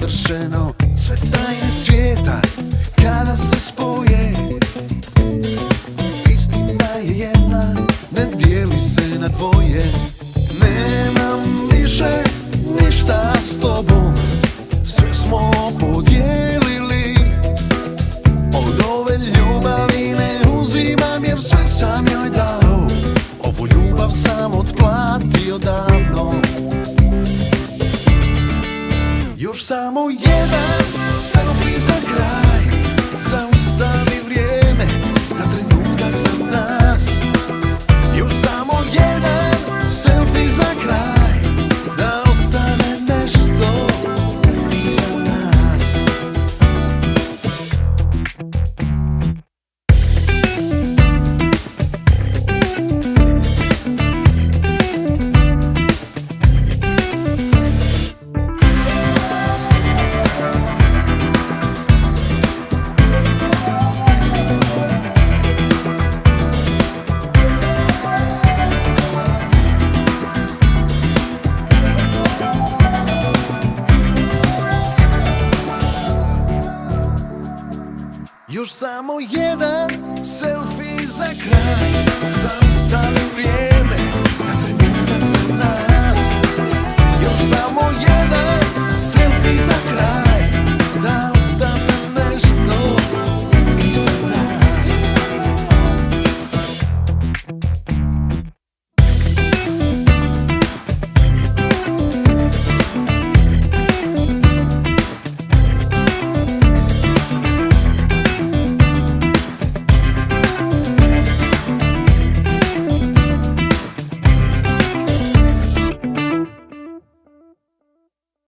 savršeno. Sve tajne svijeta kada se spoje, istina je jedna, ne dijeli se na dvoje. Nemam više ništa s tobom, sve smo podijelili. Od ove ljubavi ne uzimam jer sve sam joj dao. Ovu ljubav sam otplatio davno. Još samo jedan selfie za kraj, zaustavi vrijeme na trenutak za nas. Još samo jedan selfie za kraj, da ostane nešto iza nas. Još samo jedan selfie za kraj, zaustavi vrijeme